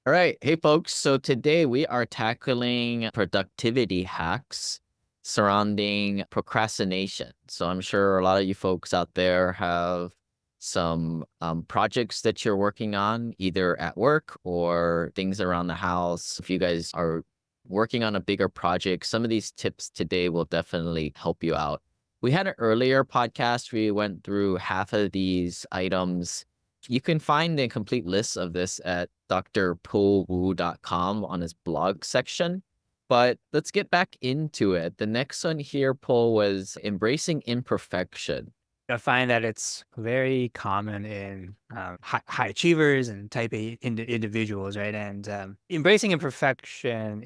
All right. Hey, folks. So today we are tackling productivity hacks surrounding procrastination. So I'm sure a lot of you folks out there have some projects that you're working on, either at work or things around the house. If you guys are working on a bigger project, some of these tips today will definitely help you out. We had an earlier podcast. We went through half of these items. You can find the complete list of this at drpoolwoo.com on his blog section. But let's get back into it. The next one here, Paul, was embracing imperfection. I find that it's very common in high achievers and type A individuals, right? And embracing imperfection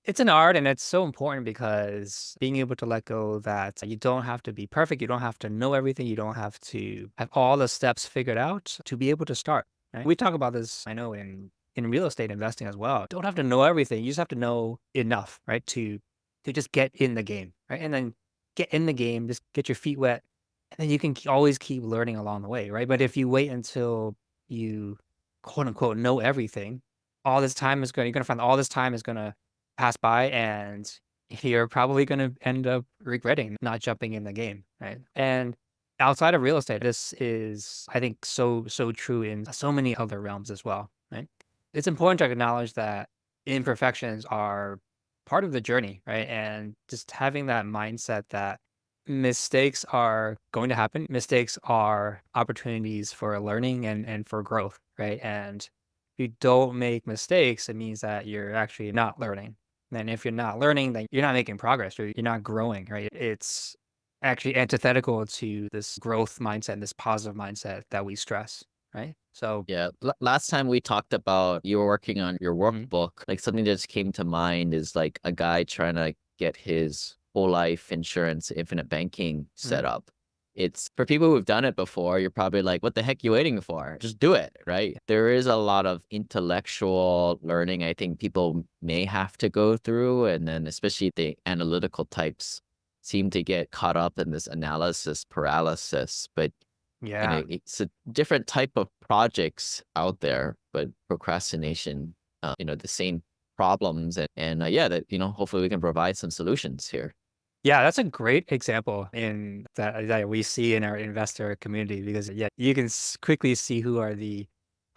it's an art, and it's so important because being able to let go that you don't have to be perfect, you don't have to know everything, you don't have to have all the steps figured out to be able to start. Right? We talk about this, I know, in real estate investing as well. Don't have to know everything; you just have to know enough, right? To just get in the game, right? And then get in the game, just get your feet wet, and then you can always keep learning along the way, right? But if you wait until you quote unquote know everything, all this time is going, you're going to find all this time is going to pass by, and you're probably going to end up regretting not jumping in the game, right? And outside of real estate, this is, I think, so true in so many other realms as well, right? It's important to acknowledge that imperfections are part of the journey, right? And just having that mindset that mistakes are going to happen. Mistakes are opportunities for learning and for growth, right? And if you don't make mistakes, it means that you're actually not learning. And if you're not learning, then you're not making progress or you're not growing, right? It's actually antithetical to this growth mindset, this positive mindset that we stress, right? So, Yeah. Last time we talked about you were working on your mhm, workbook, like something that just came to mind is like a guy trying to get his whole life insurance, infinite banking mhm. set up. It's for people who've done it before, you're probably like, what the heck you waiting for? Just do it, right? There is a lot of intellectual learning I think people may have to go through. And then especially the analytical types seem to get caught up in this analysis paralysis. But Yeah. it's a different type of projects out there, but procrastination, the same problems and yeah, that, hopefully we can provide some solutions here. Yeah, that's a great example in that we see in our investor community because yeah, you can quickly see who are the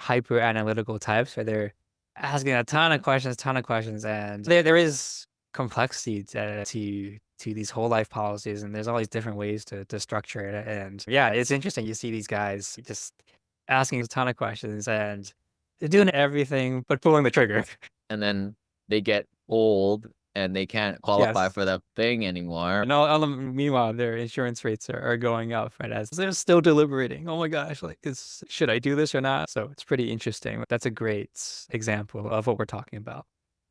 hyper analytical types where they're asking a ton of questions, and there is complexity to these whole life policies, and there's all these different ways to structure it. And yeah, it's interesting. You see these guys just asking a ton of questions and they're doing everything but pulling the trigger. And then they get old and they can't qualify Yes. for that thing anymore. And all the meanwhile, their insurance rates are going up, right, as they're still deliberating. "Oh my gosh, like, should I do this or not?" So, it's pretty interesting. That's a great example of what we're talking about.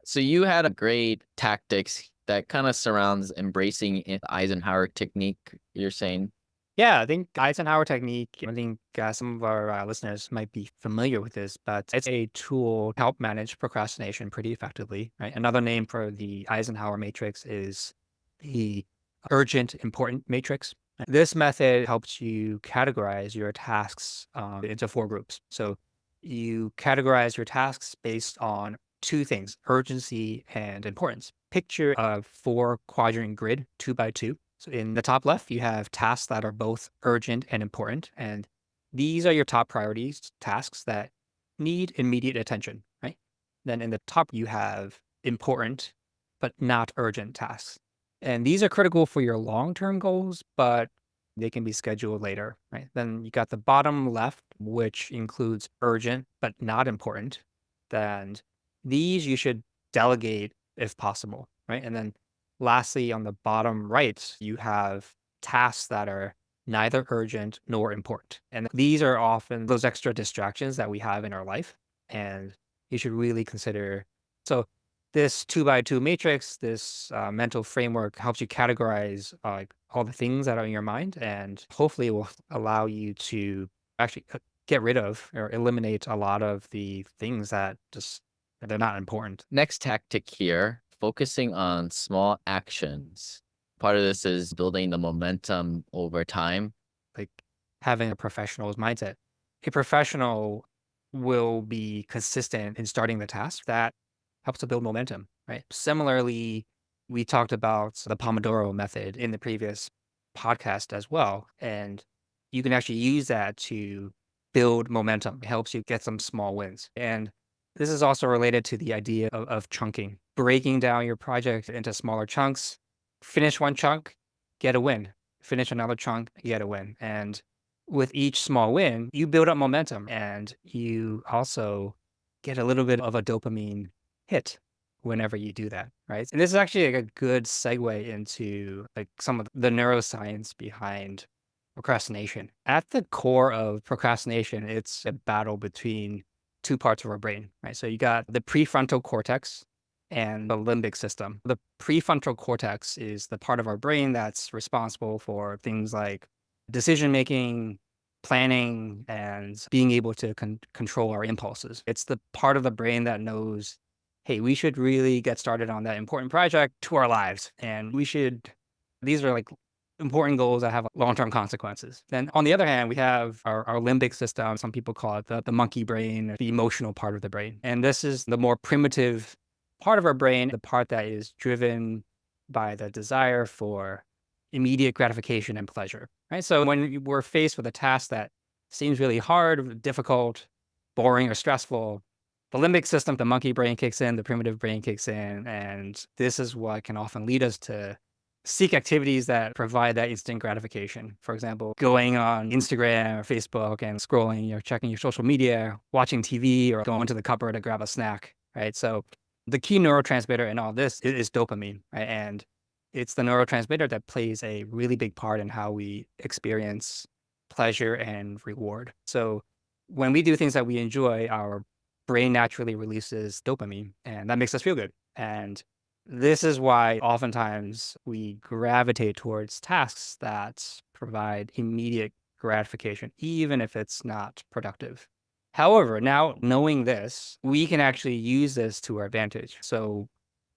So you had a great tactics that kind of surrounds embracing Eisenhower technique, you're saying? Yeah, I think Eisenhower Technique, I think, some of our, listeners might be familiar with this, but it's a tool to help manage procrastination pretty effectively, right? Another name for the Eisenhower matrix is the urgent important matrix. This method helps you categorize your tasks, into 4 groups. So, you categorize your tasks based on 2 things, urgency and importance. Picture a 4-quadrant grid, 2 by 2. So in the top left, you have tasks that are both urgent and important. And these are your top priorities, tasks that need immediate attention, right? Then in the top, you have important, but not urgent tasks. And these are critical for your long term goals, but they can be scheduled later, right? Then you got the bottom left, which includes urgent, but not important. Then these you should delegate if possible, right? And then lastly, on the bottom right, you have tasks that are neither urgent nor important. And these are often those extra distractions that we have in our life. And you should really consider. So, this 2 by 2 matrix, this mental framework helps you categorize like all the things that are in your mind, and hopefully it will allow you to actually get rid of or eliminate a lot of the things that just they're not important. Next tactic here, focusing on small actions. Part of this is building the momentum over time. Like having a professional's mindset. A professional will be consistent in starting the task. That helps to build momentum, right? Similarly, we talked about the Pomodoro method in the previous podcast as well. And you can actually use that to build momentum. It helps you get some small wins. And this is also related to the idea of chunking, breaking down your project into smaller chunks. Finish one chunk, get a win. Finish another chunk, get a win. And with each small win, you build up momentum and you also get a little bit of a dopamine hit whenever you do that, right? And this is actually like a good segue into like some of the neuroscience behind procrastination. At the core of procrastination, it's a battle between two parts of our brain, right? So you got the prefrontal cortex and the limbic system. The prefrontal cortex is the part of our brain that's responsible for things like decision making, planning, and being able to control our impulses. It's the part of the brain that knows, hey, we should really get started on that important project to our lives. And these are like important goals that have long-term consequences. Then on the other hand, we have our limbic system. Some people call it the monkey brain, the emotional part of the brain. And this is the more primitive part of our brain, the part that is driven by the desire for immediate gratification and pleasure, right? So when we're faced with a task that seems really hard, difficult, boring, or stressful, the limbic system, the monkey brain kicks in, the primitive brain kicks in, and this is what can often lead us to seek activities that provide that instant gratification. For example, going on Instagram or Facebook and scrolling, checking your social media, watching TV, or going to the cupboard to grab a snack, right? So the key neurotransmitter in all this is dopamine, right? And it's the neurotransmitter that plays a really big part in how we experience pleasure and reward. So when we do things that we enjoy, our brain naturally releases dopamine, and that makes us feel good. And this is why oftentimes we gravitate towards tasks that provide immediate gratification, even if it's not productive. However, now knowing this, we can actually use this to our advantage. So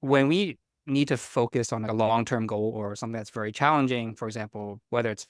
when we need to focus on a long-term goal or something that's very challenging, for example, whether it's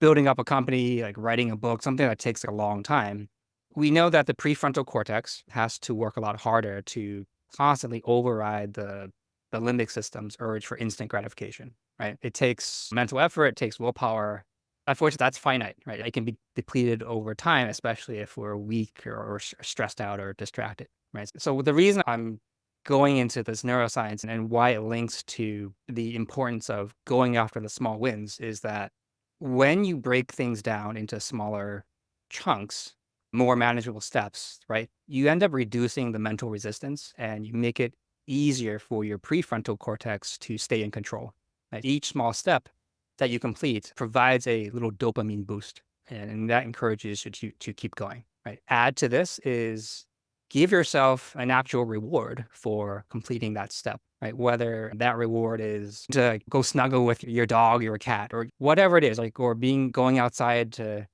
building up a company, like writing a book, something that takes a long time, we know that the prefrontal cortex has to work a lot harder to constantly override the limbic system's urge for instant gratification, right? It takes mental effort, it takes willpower. Unfortunately, that's finite, right? It can be depleted over time, especially if we're weak or stressed out or distracted, right? So the reason I'm going into this neuroscience and why it links to the importance of going after the small wins is that when you break things down into smaller chunks, more manageable steps, right? You end up reducing the mental resistance and you make it easier for your prefrontal cortex to stay in control. Like each small step that you complete provides a little dopamine boost, and that encourages you to keep going, right? Add to this is give yourself an actual reward for completing that step, right? Whether that reward is to go snuggle with your dog, your cat, or whatever it is, like, or going outside to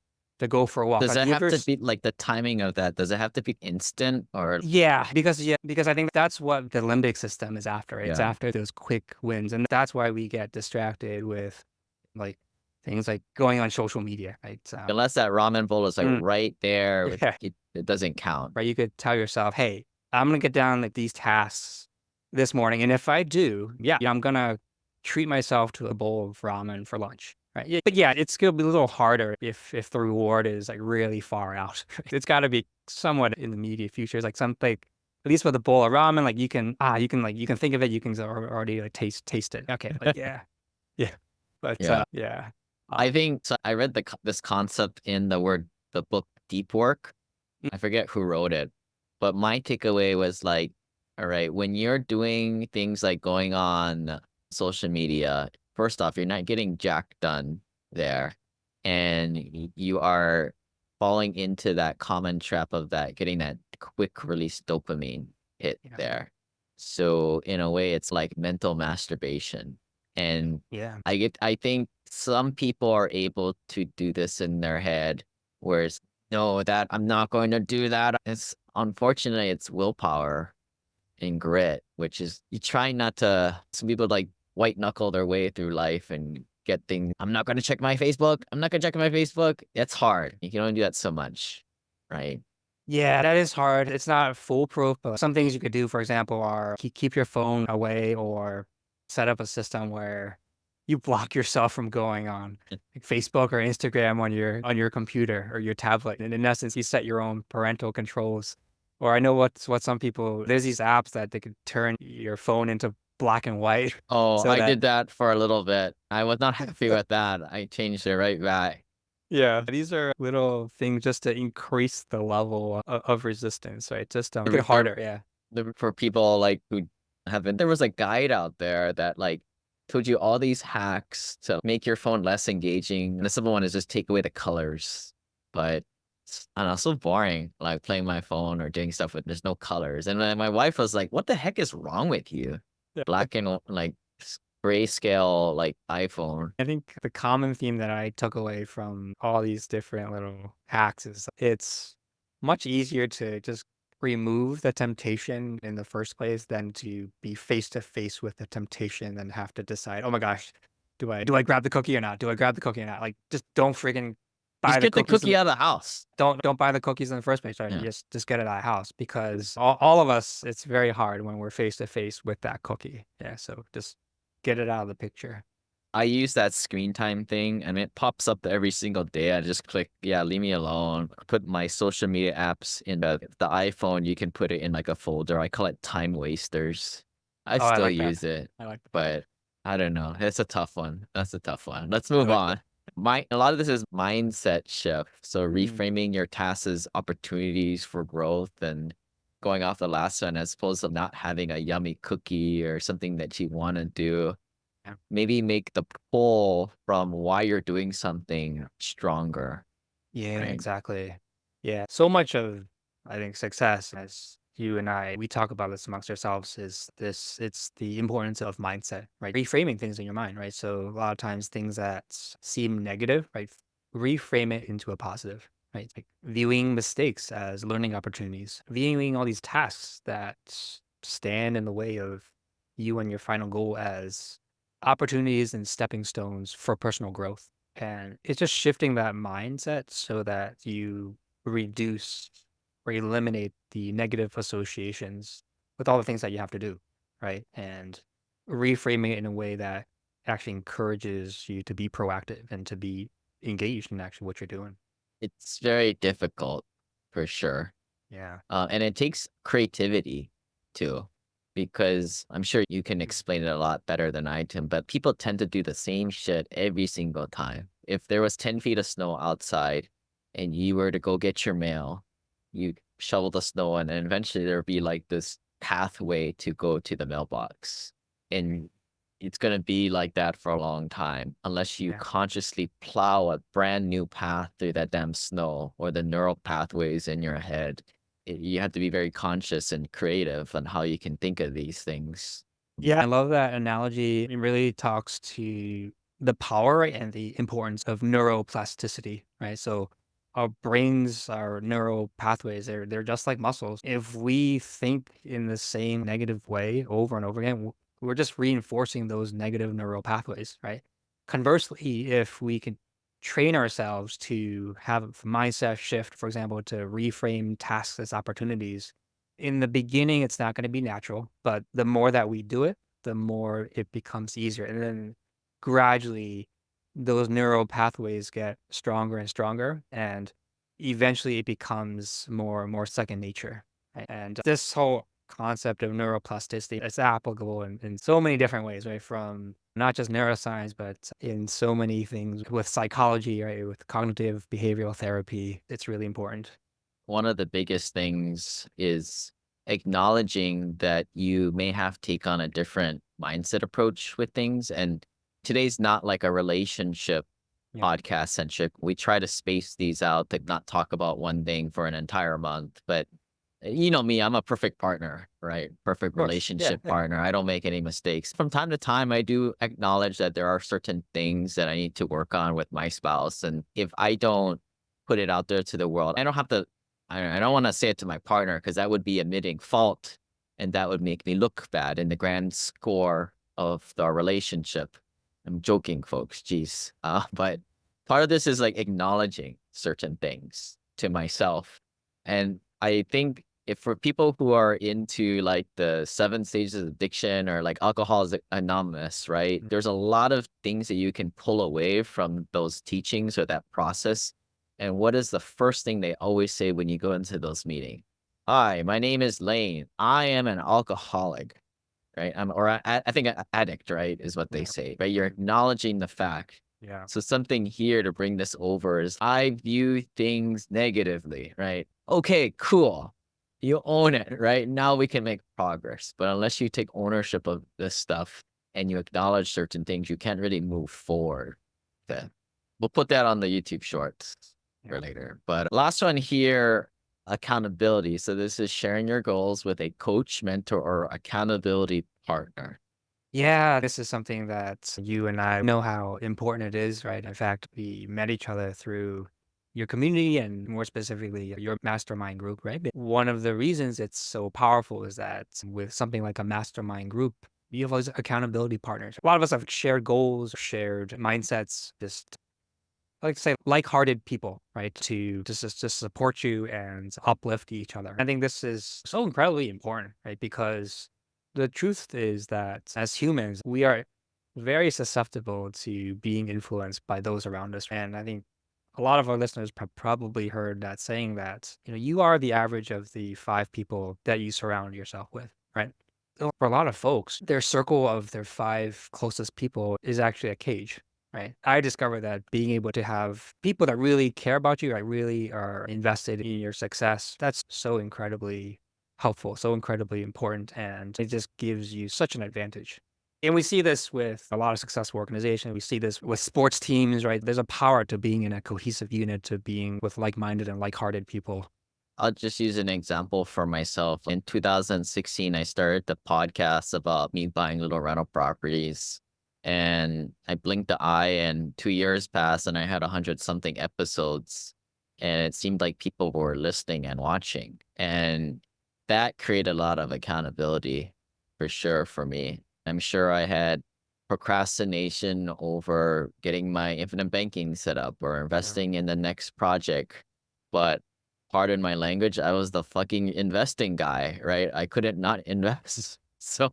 go for a walk. Does Like it give have your, to be like the timing of that? Does it have to be instant or because I think that's what the limbic system is after. It's yeah? after those quick wins, and that's why we get distracted with like things like going on social media, right? Unless that ramen bowl is like Mm, right there, yeah, it doesn't count. right. You could tell yourself, "Hey, I'm gonna get down like these tasks this morning, and if I do, yeah, I'm gonna treat myself to a bowl of ramen for lunch." Right. Yeah, but yeah, it's gonna be a little harder if the reward is like really far out. It's got to be somewhat in the immediate future. It's like something, at least with a bowl of ramen, like you can think of it, you can already like taste it. Okay, like yeah, yeah, but Yeah. yeah, I um, think so. I read this concept in the book Deep Work. mm, I forget who wrote it, but my takeaway was like, all right, when you're doing things like going on social media, first off, you're not getting jack done there, and you are falling into that common trap of that getting that quick release dopamine hit yeah, there. So in a way, it's like mental masturbation, and yeah, I think some people are able to do this in their head, whereas no, that I'm not going to do that. It's unfortunately it's willpower and grit, which is you try not to. Some people like white knuckle their way through life and get things. I'm not going to check my Facebook. I'm not going to check my Facebook. It's hard. You can only do that so much, right? Yeah, that is hard. It's not foolproof, but some things you could do, for example, are keep your phone away or set up a system where you block yourself from going on like Facebook or Instagram on your computer or your tablet. And in essence, you set your own parental controls. Or I know what some people there's these apps that they could turn your phone into black and white Oh, so I that did that for a little bit. I was not happy with that. I changed it right back. yeah, these are little things just to increase the level of resistance, right? Just make it There harder. Yeah. for people like who haven't, there was a guide out there that like told you all these hacks to make your phone less engaging. And the simple one is just take away the colors. But it's, I don't know, so boring, like playing my phone or doing stuff with there's no colors. And then my wife was like, "What the heck is wrong with you? Black and like grayscale like iPhone." I think the common theme that I took away from all these different little hacks is it's much easier to just remove the temptation in the first place than to be face to face with the temptation and have to decide, oh my gosh, do I grab the cookie or not? Do I grab the cookie or not? Like just don't freaking buy Just the get the cookies cookie and out of the house. don't buy the cookies in the first place. Right? Yeah. Just get it out of the house because all of us, it's very hard when we're face to face with that cookie. Yeah. So just get it out of the picture. I use that screen time thing and it pops up every single day. I just click, yeah, leave me alone. Put my social media apps in the iPhone. You can put it in like a folder. I call it time wasters. I Oh, I still like that. use it, I like that. but I don't know. It's a tough one. That's a tough one. Let's I move like on. A lot of this is mindset shift. So Mhm. reframing your tasks as opportunities for growth and going off the last one as opposed to not having a yummy cookie or something that you want to do, Yeah. maybe make the pull from why you're doing something stronger, Yeah, right? exactly. Yeah. So much of, I think, success, as you and I, we talk about this amongst ourselves, is this it's the importance of mindset, right? Reframing things in your mind, right? So a lot of times things that seem negative, right? Reframe it into a positive, right? Like viewing mistakes as learning opportunities, viewing all these tasks that stand in the way of you and your final goal as opportunities and stepping stones for personal growth. And it's just shifting that mindset so that you reduce or eliminate the negative associations with all the things that you have to do, right? And reframing it in a way that actually encourages you to be proactive and to be engaged in actually what you're doing. It's very difficult for sure. Yeah. And it takes creativity too, because I'm sure you can Mm. explain it a lot better than I can, but people tend to do the same shit every single time. If there was 10 feet of snow outside and you were to go get your mail, you shovel the snow and then eventually there'd be like this pathway to go to the mailbox. And it's going to be like that for a long time unless you Yeah. consciously plow a brand new path through that damn snow or the neural pathways in your head. You have to be very conscious and creative on how you can think of these things. Yeah, I love that analogy. It really talks to the power and the importance of neuroplasticity, right? So our brains, our neural pathways, they're just like muscles. If we think in the same negative way over and over again, we're just reinforcing those negative neural pathways, right? Conversely, if we can train ourselves to have a mindset shift, for example, to reframe tasks as opportunities, in the beginning, it's not gonna be natural, but the more that we do it, the more it becomes easier, and then gradually, those neural pathways get stronger and stronger, and eventually it becomes more and more second nature, and this whole concept of neuroplasticity is applicable in so many different ways, right? From not just neuroscience, but in so many things with psychology, right? With cognitive behavioral therapy, it's really important. One of the biggest things is acknowledging that you may have to take on a different mindset approach with things. And today's not like a relationship Yeah. podcast centric. We try to space these out to not talk about one thing for an entire month. But you know me, I'm a perfect partner, right? Perfect Of course. Yeah, relationship yeah. partner. I don't make any mistakes. From time to time, I do acknowledge that there are certain things that I need to work on with my spouse. And if I don't put it out there to the world, I don't have to, I don't want to say it to my partner because that would be admitting fault and that would make me look bad in the grand score of our relationship. I'm joking, folks. Jeez. But part of this is like acknowledging certain things to myself. And I think if for people who are into like the 7 stages of addiction or like Alcoholics Anonymous, right? Mm. There's a lot of things that you can pull away from those teachings or that process. And what is the first thing they always say when you go into those meetings? Hi, my name is Lane. I am an alcoholic, right? I think addict, right, is what they Yeah. say, right? You're acknowledging the fact. Yeah. So something here to bring this over is I view things negatively, right? Okay, cool. You own it, right? Now we can make progress. But unless you take ownership of this stuff and you acknowledge certain things, you can't really move forward. Then we'll put that on the YouTube shorts for Yeah. later. But last one here, accountability. So this is sharing your goals with a coach, mentor, or accountability partner. Yeah, this is something that you and I know how important it is, right? In fact, we met each other through your community and more specifically your mastermind group, right? But one of the reasons it's so powerful is that with something like a mastermind group, you have those accountability partners. A lot of us have shared goals, shared mindsets, just I like to say like-hearted people, right? To just support you and uplift each other. I think this is so incredibly important, right? Because the truth is that as humans, we are very susceptible to being influenced by those around us. And I think a lot of our listeners have probably heard that saying that, you are the average of the 5 people that you surround yourself with, right? So for a lot of folks, their circle of their 5 closest people is actually a cage, right? I discovered that being able to have people that really care about you, that really are invested in your success, that's so incredibly helpful, so incredibly important. And it just gives you such an advantage. And we see this with a lot of successful organizations. We see this with sports teams, right? There's a power to being in a cohesive unit, to being with like minded and like hearted people. I'll just use an example for myself. In 2016, I started the podcast about me buying little rental properties. And I blinked the eye, and 2 years passed, and I had 100 something episodes. And it seemed like people were listening and watching. And that created a lot of accountability for sure for me. I'm sure I had procrastination over getting my infinite banking set up or Yeah. investing in the next project. But pardon my language, I was the fucking investing guy, right? I couldn't not invest. So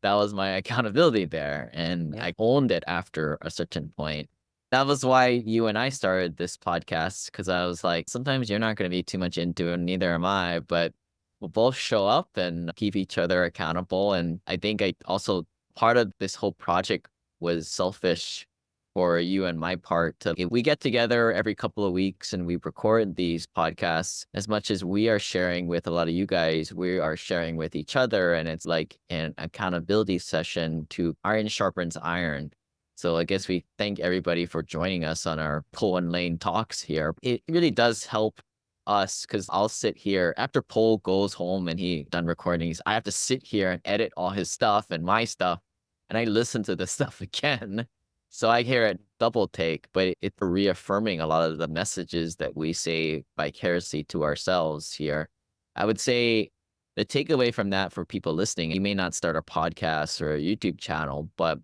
that was my accountability there. And Yeah. I owned it after a certain point. That was why you and I started this podcast, because I was like, sometimes you're not going to be too much into it, and neither am I, but we'll both show up and keep each other accountable. And I think I also, part of this whole project was selfish for you and my part to if we get together every couple of weeks and we record these podcasts. As much as we are sharing with a lot of you guys, we are sharing with each other, and it's like an accountability session to iron sharpens iron. So I guess we thank everybody for joining us on our Poe and Lane talks here. It really does help us, because I'll sit here after Poe goes home and he done recordings. I have to sit here and edit all his stuff and my stuff, and I listen to the stuff again. So I hear it double take, but it's reaffirming a lot of the messages that we say vicariously to ourselves here. I would say the takeaway from that for people listening, you may not start a podcast or a YouTube channel, but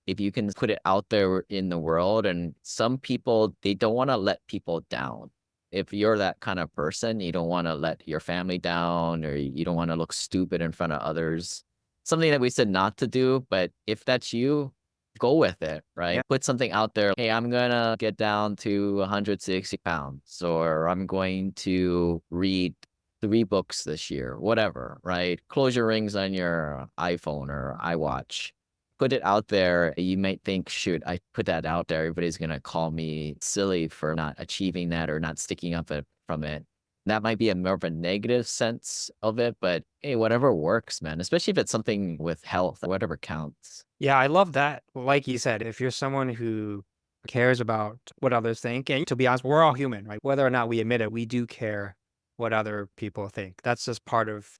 if you can put it out there in the world, and some people, they don't want to let people down. If you're that kind of person, you don't want to let your family down, or you don't want to look stupid in front of others. Something that we said not to do, but if that's you, go with it, Yeah. right? Put something out there. Hey, I'm gonna get down to 160 pounds, or I'm going to read 3 books this year, whatever, right? Close your rings on your iPhone or iWatch. Put it out there. You might think, shoot, I put that out there. Everybody's gonna call me silly for not achieving that or not sticking up from it. That might be a more of a negative sense of it, but hey, whatever works, man. Especially if it's something with health, whatever counts. Yeah, I love that. Like you said, if you're someone who cares about what others think, and to be honest, we're all human, right? Whether or not we admit it, we do care what other people think. That's just part of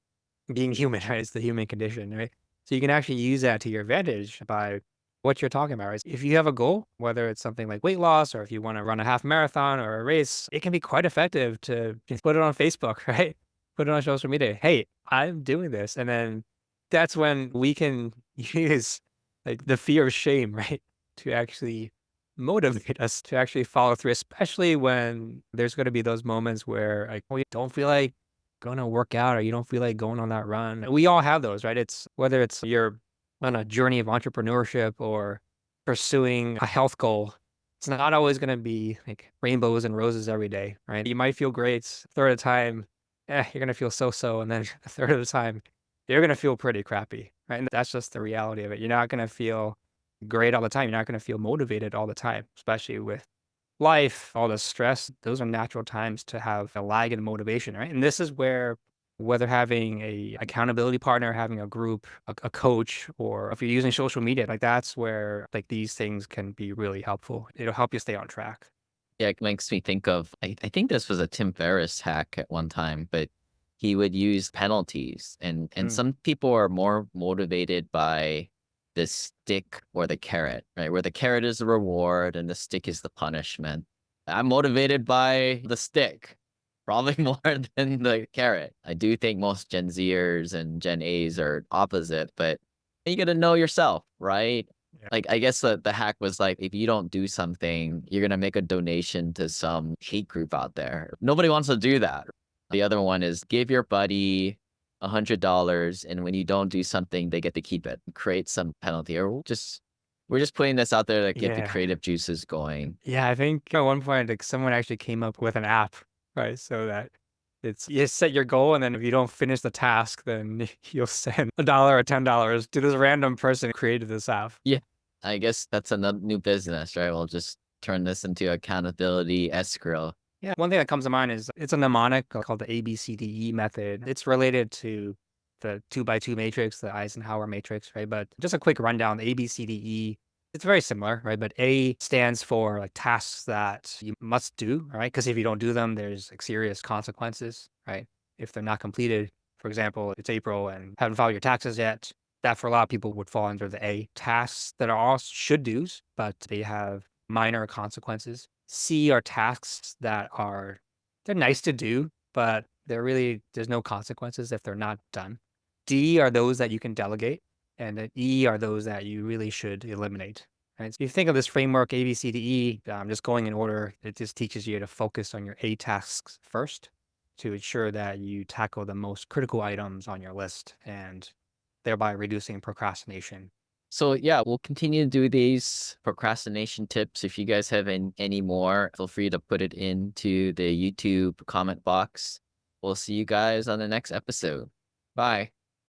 being human, right? It's the human condition, right? So you can actually use that to your advantage by what you're talking about, right? If you have a goal, whether it's something like weight loss or if you want to run a half marathon or a race, it can be quite effective to just put it on Facebook, right? Put it on social media. Hey, I'm doing this. And then that's when we can use like the fear of shame, right? To actually motivate us to actually follow through, especially when there's going to be those moments where like we don't feel like going to work out or you don't feel like going on that run. We all have those, right? It's whether it's you're on a journey of entrepreneurship or pursuing a health goal. It's not always going to be like rainbows and roses every day, right? You might feel great a third of the time. You're going to feel so-so. And then a third of the time, you're going to feel pretty crappy, right? And that's just the reality of it. You're not going to feel great all the time. You're not going to feel motivated all the time, especially with life, all the stress. Those are natural times to have a lag in motivation, right? And this is where whether having a accountability partner, having a group, a coach, or if you're using social media, like that's where like these things can be really helpful. It'll help you stay on track. Yeah, it makes me think of I think this was a Tim Ferriss hack at one time, but he would use penalties and Mm. some people are more motivated by the stick or the carrot, right? Where the carrot is the reward and the stick is the punishment. I'm motivated by the stick, probably more than the carrot. I do think most Gen Zers and Gen As are opposite, but you got to know yourself, right? Yeah. Like, I guess the hack was like, if you don't do something, you're gonna make a donation to some hate group out there. Nobody wants to do that. The other one is give your buddy $100, and when you don't do something, they get to keep it. Create some penalty, or we're just putting this out there to get the Yeah. creative juices going. Yeah. I think at one point, like someone actually came up with an app, right? So that it's you set your goal, and then if you don't finish the task, then you'll send $1 or $10 to this random person who created this app. Yeah, I guess that's another new business, right? We'll just turn this into accountability escrow. Yeah, one thing that comes to mind is it's a mnemonic called the ABCDE method. It's related to the 2 by 2 matrix, the Eisenhower matrix, right? But just a quick rundown, the ABCDE, it's very similar, right? But A stands for like tasks that you must do, right? Because if you don't do them, there's like serious consequences, right? If they're not completed, for example, it's April and haven't filed your taxes yet. That for a lot of people would fall under the A. Tasks that are all should do's, but they have minor consequences. C are tasks that are they're nice to do, but there's no consequences if they're not done. D are those that you can delegate, and then E are those that you really should eliminate. Right? So if you think of this framework A, B, C, D, E, just going in order, it just teaches you to focus on your A tasks first to ensure that you tackle the most critical items on your list and thereby reducing procrastination. So yeah, we'll continue to do these procrastination tips. If you guys have any more, feel free to put it into the YouTube comment box. We'll see you guys on the next episode. Bye.